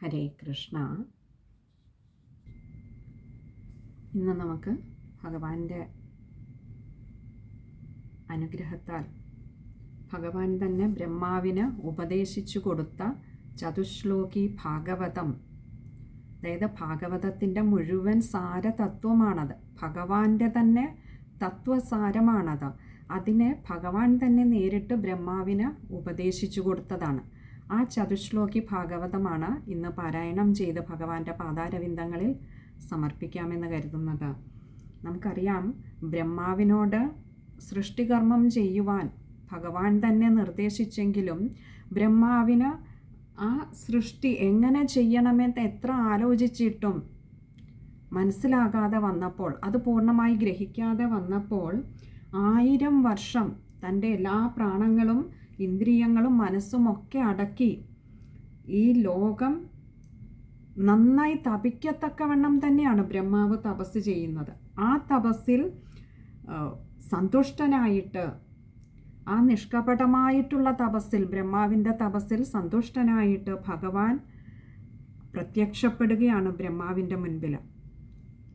ഹരേ കൃഷ്ണ. ഇന്ന് നമുക്ക് ഭഗവാന്റെ അനുഗ്രഹത്താൽ ഭഗവാൻ തന്നെ ബ്രഹ്മാവിന് ഉപദേശിച്ചു കൊടുത്ത ചതുശ്ലോകി ഭാഗവതം, അതായത് ഭാഗവതത്തിൻ്റെ മുഴുവൻ സാരതത്വമാണത്. ഭഗവാന്റെ തന്നെ തത്വസാരമാണത്. അതിനെ ഭഗവാൻ തന്നെ നേരിട്ട് ബ്രഹ്മാവിന് ഉപദേശിച്ചു കൊടുത്തതാണ്. ആ ചതുശ്ലോകി ഭാഗവതമാണ് ഇന്ന് പാരായണം ചെയ്ത് ഭഗവാന്റെ പാദാരവിന്ദങ്ങളിൽ സമർപ്പിക്കാമെന്ന് കരുതുന്നത്. നമുക്കറിയാം, ബ്രഹ്മാവിനോട് സൃഷ്ടികർമ്മം ചെയ്യുവാൻ ഭഗവാൻ തന്നെ നിർദ്ദേശിച്ചെങ്കിലും ബ്രഹ്മാവിന് ആ സൃഷ്ടി എങ്ങനെ ചെയ്യണമെന്ന് എത്ര ആലോചിച്ചിട്ടും മനസ്സിലാകാതെ വന്നപ്പോൾ, അത് പൂർണ്ണമായി ഗ്രഹിക്കാതെ വന്നപ്പോൾ 1000 വർഷം തൻ്റെ എല്ലാ പ്രാണങ്ങളും ഇന്ദ്രിയങ്ങളും മനസ്സും ഒക്കെ അടക്കി ഈ ലോകം നന്നായി തപിക്കത്തക്കവണ്ണം തന്നെയാണ് ബ്രഹ്മാവ് തപസ് ചെയ്യുന്നത്. ആ തപസ്സിൽ സന്തുഷ്ടനായിട്ട്, ആ നിഷ്കപടമായിട്ടുള്ള തപസ്സിൽ, ബ്രഹ്മാവിൻ്റെ തപസ്സിൽ സന്തുഷ്ടനായിട്ട് ഭഗവാൻ പ്രത്യക്ഷപ്പെടുകയാണ് ബ്രഹ്മാവിൻ്റെ മുൻപിൽ.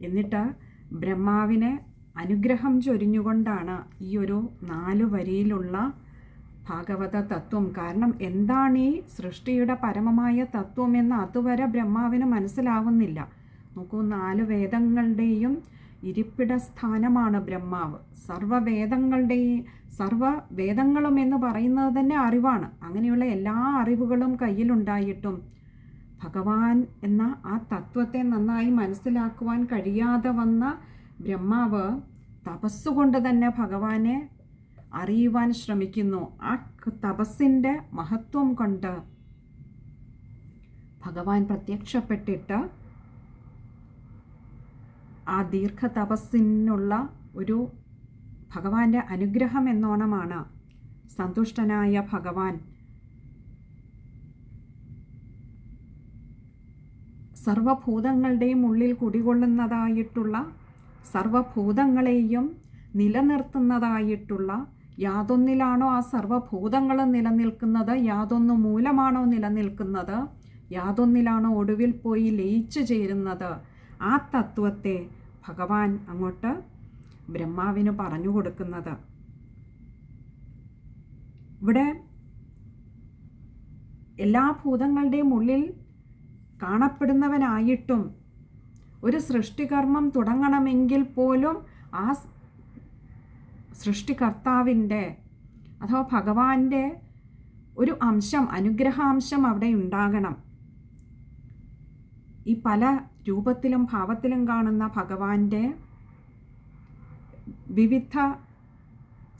എന്നിട്ട് ബ്രഹ്മാവിനെ അനുഗ്രഹം ചൊരിഞ്ഞുകൊണ്ടാണ് ഈ ഒരു 4 വരിയിലുള്ള ഭാഗവത തത്വം. കാരണം എന്താണ് ഈ സൃഷ്ടിയുടെ പരമമായ തത്വമെന്ന് അതുവരെ ബ്രഹ്മാവിന് മനസ്സിലാവുന്നില്ല. നോക്കൂ, 4 വേദങ്ങളുടെയും ഇരിപ്പിട സ്ഥാനമാണ് ബ്രഹ്മാവ്. സർവവേദങ്ങളും എന്ന് പറയുന്നത് തന്നെ അറിവാണ്. അങ്ങനെയുള്ള എല്ലാ അറിവുകളും കയ്യിലുണ്ടായിട്ടും ഭഗവാൻ എന്ന ആ തത്വത്തെ നന്നായി മനസ്സിലാക്കുവാൻ കഴിയാതെ വന്ന ബ്രഹ്മാവ് തപസ്സുകൊണ്ട് തന്നെ ഭഗവാനെ അറിയുവാൻ ശ്രമിക്കുന്നു. ആ തപസ്സിൻ്റെ മഹത്വം കൊണ്ട് ഭഗവാൻ പ്രത്യക്ഷപ്പെട്ടിട്ട് ആ ദീർഘ തപസ്സിനുള്ള ഒരു ഭഗവാന്റെ അനുഗ്രഹം എന്നോണമാണ് സന്തുഷ്ടനായ ഭഗവാൻ സർവഭൂതങ്ങളുടെയും ഉള്ളിൽ കുടികൊള്ളുന്നതായിട്ടുള്ള, സർവഭൂതങ്ങളെയും നിലനിർത്തുന്നതായിട്ടുള്ള, യാതൊന്നിലാണോ ആ സർവഭൂതങ്ങളും നിലനിൽക്കുന്നത്, യാതൊന്നു മൂലമാണോ നിലനിൽക്കുന്നത്, യാതൊന്നിലാണോ ഒടുവിൽ പോയി ലയിച്ചു ചേരുന്നത്, ആ തത്വത്തെ ഭഗവാൻ അങ്ങോട്ട് ബ്രഹ്മാവിന് പറഞ്ഞു കൊടുക്കുന്നത്. ഇവിടെ എല്ലാ ഭൂതങ്ങളുടെയും ഉള്ളിൽ കാണപ്പെടുന്നവനായിട്ടും ഒരു സൃഷ്ടികർമ്മം തുടങ്ങണമെങ്കിൽ പോലും ആ സൃഷ്ടികർത്താവിൻ്റെ അഥവാ ഭഗവാന്റെ ഒരു അംശം, അനുഗ്രഹാംശം അവിടെ ഉണ്ടാകണം. ഈ പല രൂപത്തിലും ഭാവത്തിലും കാണുന്ന ഭഗവാന്റെ വിവിധ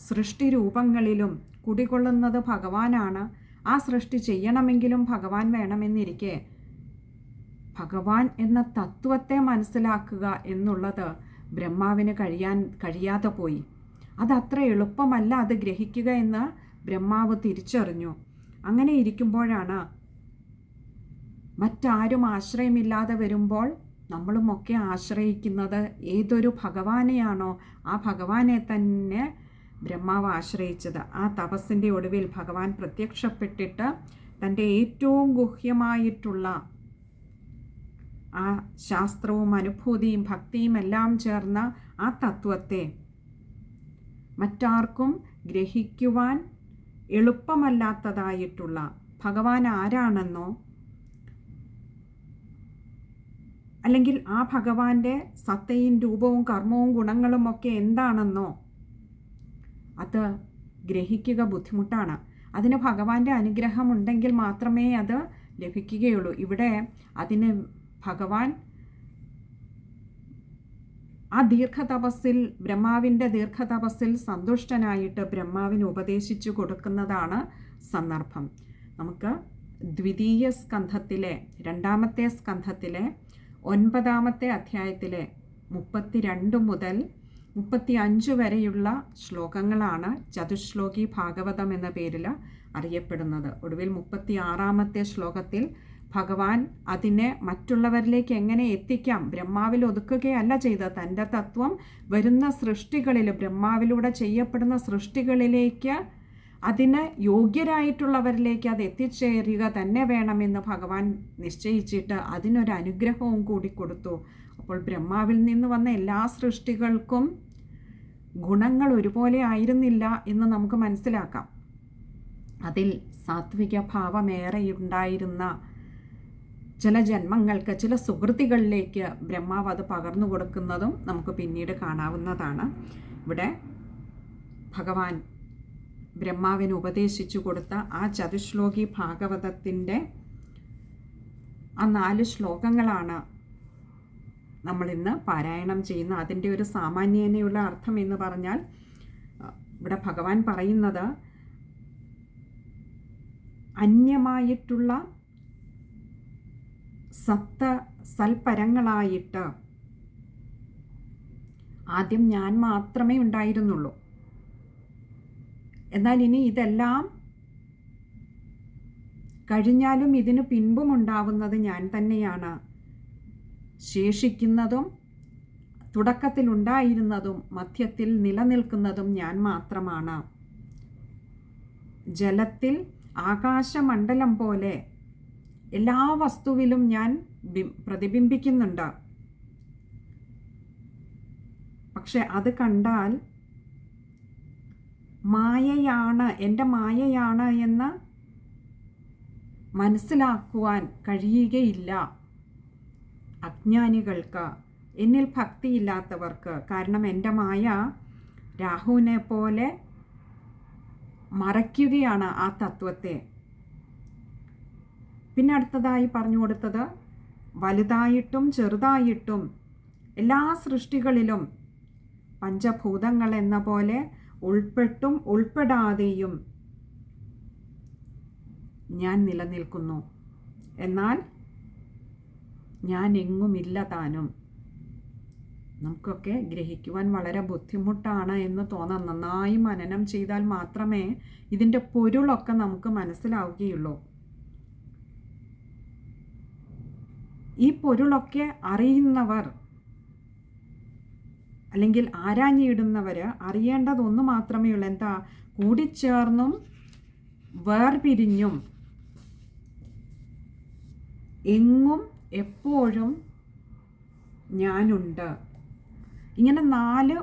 സൃഷ്ടി രൂപങ്ങളിലും കുടികൊള്ളുന്നത് ഭഗവാനാണ്. ആ സൃഷ്ടി ചെയ്യണമെങ്കിലും ഭഗവാൻ വേണമെന്നിരിക്കെ ഭഗവാൻ എന്ന തത്വത്തെ മനസ്സിലാക്കുക എന്നുള്ളത് ബ്രഹ്മാവിന് കഴിയാതെ പോയി. അതത്ര എളുപ്പമല്ല അത് ഗ്രഹിക്കുക എന്ന് ബ്രഹ്മാവ് തിരിച്ചറിഞ്ഞു. അങ്ങനെ ഇരിക്കുമ്പോഴാണ് മറ്റാരും ആശ്രയമില്ലാതെ വരുമ്പോൾ നമ്മളുമൊക്കെ ആശ്രയിക്കുന്നത് ഏതൊരു ഭഗവാനെയാണോ ആ ഭഗവാനെ തന്നെ ബ്രഹ്മാവ് ആശ്രയിച്ചത്. ആ തപസ്സിൻ്റെ ഒടുവിൽ ഭഗവാൻ പ്രത്യക്ഷപ്പെട്ടിട്ട് തൻ്റെ ഏറ്റവും ഗുഹ്യമായിട്ടുള്ള ആ ശാസ്ത്രവും അനുഭൂതിയും ഭക്തിയും എല്ലാം ചേർന്ന ആ തത്വത്തെ മറ്റാർക്കും ഗ്രഹിക്കുവാൻ എളുപ്പമല്ലാത്തതായിട്ടുള്ള ഭഗവാൻ ആരാണെന്നോ, അല്ലെങ്കിൽ ആ ഭഗവാന്റെ സത്തയും രൂപവും കർമ്മവും ഗുണങ്ങളും ഒക്കെ എന്താണെന്നോ അത് ഗ്രഹിക്കുക ബുദ്ധിമുട്ടാണ്. അതിന് ഭഗവാന്റെ അനുഗ്രഹം ഉണ്ടെങ്കിൽ മാത്രമേ അത് ലഭിക്കുകയുള്ളൂ. ഇവിടെ അതിന് ഭഗവാൻ ആ ദീർഘതപസ്സിൽ, ബ്രഹ്മാവിൻ്റെ ദീർഘതപസ്സിൽ സന്തുഷ്ടനായിട്ട് ബ്രഹ്മാവിന് ഉപദേശിച്ചു കൊടുക്കുന്നതാണ് സന്ദർഭം. നമുക്ക് ദ്വിതീയ സ്കന്ധത്തിലെ 2ാമത്തെ സ്കന്ധത്തിലെ 9ാമത്തെ അധ്യായത്തിലെ 32 മുതൽ 35 വരെയുള്ള ശ്ലോകങ്ങളാണ് ചതുശ്ലോകി ഭാഗവതം എന്ന പേരിൽ അറിയപ്പെടുന്നത്. ഒടുവിൽ 36ാമത്തെ ശ്ലോകത്തിൽ ഭഗവാൻ അതിനെ മറ്റുള്ളവരിലേക്ക് എങ്ങനെ എത്തിക്കാം, ബ്രഹ്മാവിൽ ഒതുക്കുകയല്ല ചെയ്തത്. തൻ്റെ തത്വം വരുന്ന സൃഷ്ടികളിൽ, ബ്രഹ്മാവിലൂടെ ചെയ്യപ്പെടുന്ന സൃഷ്ടികളിലേക്ക് അതിന് യോഗ്യരായിട്ടുള്ളവരിലേക്ക് അത് എത്തിച്ചേരുക തന്നെ വേണമെന്ന് ഭഗവാൻ നിശ്ചയിച്ചിട്ട് അതിനൊരു അനുഗ്രഹവും കൂടി കൊടുത്തു. അപ്പോൾ ബ്രഹ്മാവിൽ നിന്ന് വന്ന എല്ലാ സൃഷ്ടികൾക്കും ഗുണങ്ങൾ ഒരുപോലെ ആയിരുന്നില്ല എന്ന് നമുക്ക് മനസ്സിലാക്കാം. അതിൽ സാത്വിക ഭാവമേറെ ഉണ്ടായിരുന്ന ചില ജന്മങ്ങൾക്ക്, ചില സുഹൃത്തികളിലേക്ക് ബ്രഹ്മാവ് അത് പകർന്നു കൊടുക്കുന്നതും നമുക്ക് പിന്നീട് കാണാവുന്നതാണ്. ഇവിടെ ഭഗവാൻ ബ്രഹ്മാവിന് ഉപദേശിച്ചു കൊടുത്ത ആ ചതുശ്ലോകി ഭാഗവതത്തിൻ്റെ ആ 4 ശ്ലോകങ്ങളാണ് നമ്മളിന്ന് പാരായണം ചെയ്യുന്ന. അതിൻ്റെ ഒരു സാമാന്യേനയുള്ള അർത്ഥം എന്ന് പറഞ്ഞാൽ, ഇവിടെ ഭഗവാൻ പറയുന്നത് അന്യമായിട്ടുള്ള സൽപരങ്ങളായിട്ട് ആദ്യം ഞാൻ മാത്രമേ ഉണ്ടായിരുന്നുള്ളൂ. എന്നാൽ ഇനി ഇതെല്ലാം കഴിഞ്ഞാലും ഇതിനു പിൻപും ഉണ്ടാവുന്നത് ഞാൻ തന്നെയാണ്. ശേഷിക്കുന്നതും തുടക്കത്തിലുണ്ടായിരുന്നതും മധ്യത്തിൽ നിലനിൽക്കുന്നതും ഞാൻ മാത്രമാണ്. ജലത്തിൽ ആകാശമണ്ഡലം പോലെ എല്ലാ വസ്തുവിലും ഞാൻ പ്രതിബിംബിക്കുന്നുണ്ട്. പക്ഷെ അത് കണ്ടാൽ മായയാണ്, എൻ്റെ മായയാണ് എന്ന് മനസ്സിലാക്കുവാൻ കഴിയുകയില്ല അജ്ഞാനികൾക്ക്, എന്നിൽ ഭക്തിയില്ലാത്തവർക്ക്. കാരണം എൻ്റെ മായ രാഹുവിനെ പോലെ മറയ്ക്കുകയാണ് ആ തത്വത്തെ. പിന്നെ അടുത്തതായി പറഞ്ഞു കൊടുത്തത്, വലുതായിട്ടും ചെറുതായിട്ടും എല്ലാ സൃഷ്ടികളിലും പഞ്ചഭൂതങ്ങൾ എന്ന പോലെ ഉൾപ്പെട്ടും ഉൾപ്പെടാതെയും ഞാൻ നിലനിൽക്കുന്നു. എന്നാൽ ഞാൻ എങ്ങുമില്ല താനും. നമുക്കൊക്കെ ഗ്രഹിക്കുവാൻ വളരെ ബുദ്ധിമുട്ടാണ് എന്ന് തോന്നാം. നന്നായി മനനം ചെയ്താൽ മാത്രമേ ഇതിൻ്റെ പൊരുളൊക്കെ നമുക്ക് മനസ്സിലാവുകയുള്ളൂ. ഈ പൊരുളൊക്കെ അറിയുന്നവർ അല്ലെങ്കിൽ ആരാഞ്ഞിടുന്നവർ അറിയേണ്ടതൊന്നു മാത്രമേ ഉള്ളൂ. എന്താ? കൂടിച്ചേർന്നും വേർപിരിഞ്ഞും എങ്ങും എപ്പോഴും ഞാനുണ്ട്. ഇങ്ങനെ 4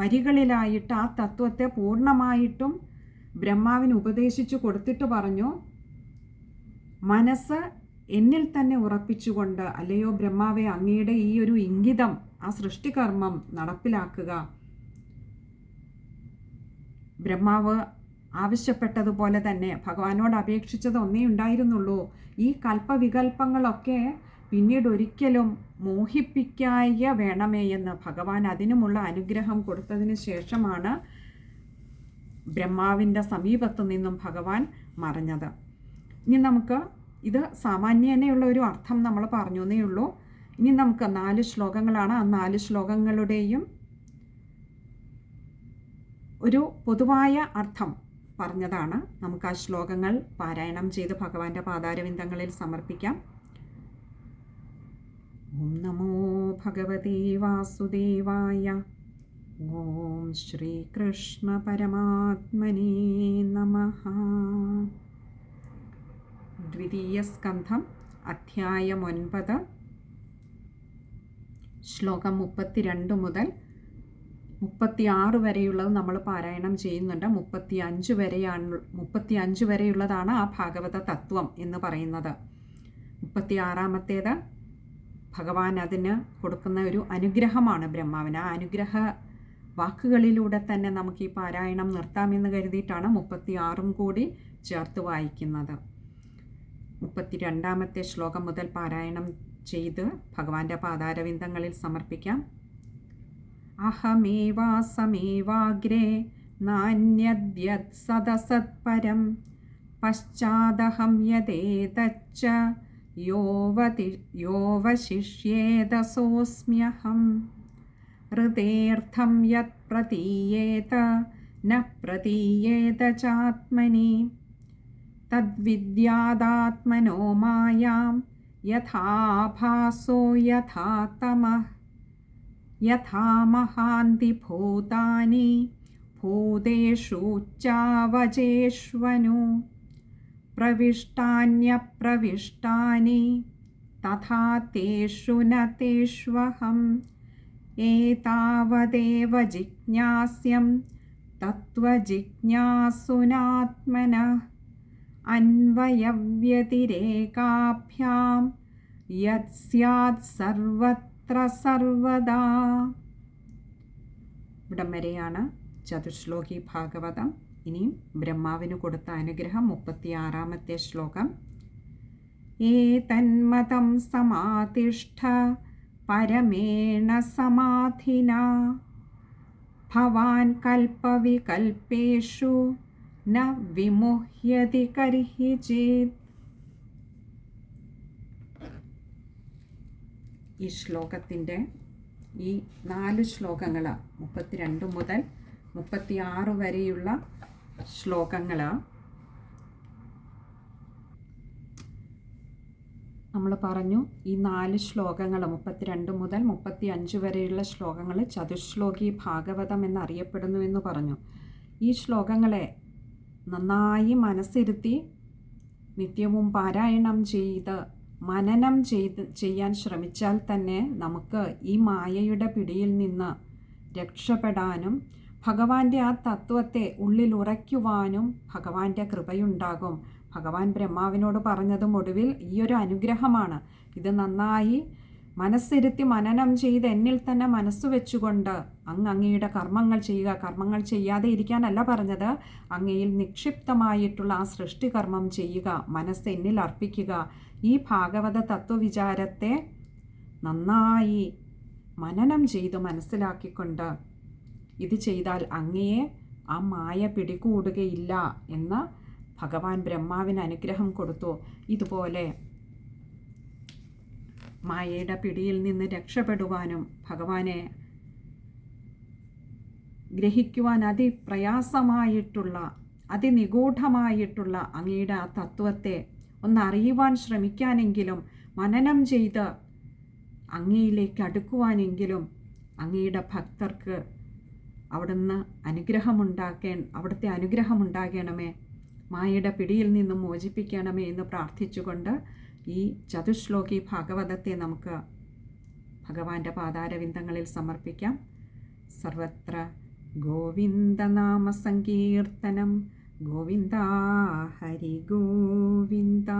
വരികളിലായിട്ട് ആ തത്വത്തെ പൂർണ്ണമായിട്ടും ബ്രഹ്മാവിന് ഉപദേശിച്ചു കൊടുത്തിട്ട് പറഞ്ഞു, മനസ്സ് എന്നിൽ തന്നെ ഉറപ്പിച്ചുകൊണ്ട്, അല്ലയോ ബ്രഹ്മാവെ, അങ്ങയുടെ ഈ ഒരു ഇംഗിതം, ആ സൃഷ്ടികർമ്മം നടപ്പിലാക്കുക. ബ്രഹ്മാവ് ആവശ്യപ്പെട്ടതുപോലെ തന്നെ ഭഗവാനോട് അപേക്ഷിച്ചത് ഒന്നേ ഉണ്ടായിരുന്നുള്ളൂ. ഈ കൽപ്പവികൽപ്പങ്ങളൊക്കെ പിന്നീട് ഒരിക്കലും മോഹിപ്പിക്കായ വേണമേ എന്ന് ഭഗവാൻ അതിനുമുള്ള അനുഗ്രഹം കൊടുത്തതിന് ശേഷമാണ് ബ്രഹ്മാവിൻ്റെ സമീപത്തു നിന്നും ഭഗവാൻ മറഞ്ഞത്. ഇനി നമുക്ക് ഇത് സാമാന്യേനയുള്ള ഒരു അർത്ഥം നമ്മൾ പറഞ്ഞു എന്നേ ഉള്ളൂ. ഇനി നമുക്ക് 4 ശ്ലോകങ്ങളാണ്. ആ 4 ശ്ലോകങ്ങളുടെയും ഒരു പൊതുവായ അർത്ഥം പറഞ്ഞതാണ്. നമുക്ക് ആ ശ്ലോകങ്ങൾ പാരായണം ചെയ്ത് ഭഗവാന്റെ പാതാരവിന്ദങ്ങളിൽ സമർപ്പിക്കാം. ഓം നമോ ഭഗവതേ വാസുദേവായ. ഓം ശ്രീകൃഷ്ണ പരമാത്മനേ നമഃ. ദ്വിതീയ സ്കന്ധം അധ്യായം 9 ശ്ലോകം 32 മുതൽ 36 വരെയുള്ളത് നമ്മൾ പാരായണം ചെയ്യുന്നുണ്ട്. 35 വരെയുള്ളതാണ് ആ ഭാഗവത തത്വം എന്ന് പറയുന്നത്. 36ാമത്തേത് ഭഗവാൻ അതിന് കൊടുക്കുന്ന ഒരു അനുഗ്രഹമാണ് ബ്രഹ്മാവിന്. ആ അനുഗ്രഹ വാക്കുകളിലൂടെ തന്നെ നമുക്ക് ഈ പാരായണം നിർത്താമെന്ന് കരുതിയിട്ടാണ് 36 കൂടി ചേർത്ത് വായിക്കുന്നത്. 32ാമത്തെ ശ്ലോകം മുതൽ പാരായണം ചെയ്ത് ഭഗവാന്റെ പാതാരവിന്ദങ്ങളിൽ സമർപ്പിക്കാം. അഹമേവാസമേവാഗ്രേ നാന്യദ്യത് സദസത്പരം പശ്ചാദഹം യദേതച്ച യോവശിഷ്യേതസോസ്മ്യഹം ഹൃദേർത്ഥം യത് പ്രതീയേത ന പ്രതീയേത ചാത്മനി തദ്വിദ്യാദാത്മനോ മായാം യഥാഭാസോ യഥാ തമഃ യഥാ മഹാന്തി ഭൂതാനി ഭൂതേഷു ചാവചേഷ്വനു പ്രവിഷ്ടാന്യപ്രവിഷ്ടാനി തഥാ തേഷു ന തേഷ്വഹം ഏതാവദേവ ജിജ്ഞാസ്യം തത്വജിജ്ഞാസുനാത്മനഃ അന്വയവ്യതിരേകാഭ്യാം യത് സ്യാത് സർവത്ര സർവദാ. ഇവിടം വരെയാണ് ചതുശ്ലോകി ഭാഗവതം. ഇനിയും ബ്രഹ്മാവിന് കൊടുത്ത അനുഗ്രഹം 36-ാമത്തെ ശ്ലോകം. ഏതന്മതം സമാതിഷ്ഠ പരമേണ സമാധിനാ ഭവാൻ കൽപ്പവികൽപേഷു ന വിമുഹ്യതി കർഹിചിത്. ഈ ശ്ലോകത്തിൻ്റെ ഈ 4 ശ്ലോകങ്ങൾ 32 മുതൽ 36 വരെയുള്ള ശ്ലോകങ്ങൾ നമ്മൾ പറഞ്ഞു. ഈ 4 ശ്ലോകങ്ങൾ 32 മുതൽ 35 വരെയുള്ള ശ്ലോകങ്ങൾ ചതുശ്ലോകി ഭാഗവതം എന്നറിയപ്പെടുന്നു എന്ന് പറഞ്ഞു. ഈ ശ്ലോകങ്ങളെ നന്നായി മനസ്സിരുത്തി നിത്യവും പാരായണം ചെയ്ത് മനനം ചെയ്യാൻ ശ്രമിച്ചാൽ തന്നെ നമുക്ക് ഈ മായയുടെ പിടിയിൽ നിന്ന് രക്ഷപ്പെടാനും ഭഗവാന്റെ ആ തത്വത്തെ ഉള്ളിൽ ഉറയ്ക്കുവാനും ഭഗവാന്റെ കൃപയുണ്ടാകും. ഭഗവാൻ ബ്രഹ്മാവിനോട് പറഞ്ഞതും ഒടുവിൽ ഈ ഒരു അനുഗ്രഹമാണ്. ഇത് നന്നായി മനസ്സിരുത്തി മനനം ചെയ്ത് എന്നിൽ തന്നെ മനസ്സ് വെച്ചുകൊണ്ട് അങ്ങയുടെ കർമ്മങ്ങൾ ചെയ്യുക. കർമ്മങ്ങൾ ചെയ്യാതെ ഇരിക്കാനല്ല പറഞ്ഞത്, അങ്ങയിൽ നിക്ഷിപ്തമായിട്ടുള്ള ആ സൃഷ്ടികർമ്മം ചെയ്യുക, മനസ്സ് എന്നിൽ അർപ്പിക്കുക. ഈ ഭാഗവത തത്വവിചാരത്തെ നന്നായി മനനം ചെയ്ത് മനസ്സിലാക്കിക്കൊണ്ട് ഇത് ചെയ്താൽ അങ്ങയെ ആ മായ പിടികൂടുകയില്ല എന്ന് ഭഗവാൻ ബ്രഹ്മാവിന് അനുഗ്രഹം കൊടുത്തു. ഇതുപോലെ മായയുടെ പിടിയിൽ നിന്ന് രക്ഷപ്പെടുവാനും ഭഗവാനെ ഗ്രഹിക്കുവാൻ അതിപ്രയാസമായിട്ടുള്ള അതിനിഗൂഢമായിട്ടുള്ള അങ്ങയുടെ ആ തത്വത്തെ ഒന്നറിയുവാൻ ശ്രമിക്കാനെങ്കിലും മനനം ചെയ്ത് അങ്ങയിലേക്ക് അടുക്കുവാനെങ്കിലും അങ്ങയുടെ ഭക്തർക്ക് അവിടുത്തെ അനുഗ്രഹമുണ്ടാകണമേ, മായയുടെ പിടിയിൽ നിന്നും മോചിപ്പിക്കണമേ എന്ന് പ്രാർത്ഥിച്ചുകൊണ്ട് ഈ ചതുശ്ലോകി ഭാഗവതത്തെ നമുക്ക് ഭഗവാന്റെ പാതാരവിന്ദങ്ങളിൽ സമർപ്പിക്കാം. സർവത്ര ഗോവിന്ദനാമ സങ്കീർത്തനം. ഗോവിന്ദ ഹരി ഗോവിന്ദ.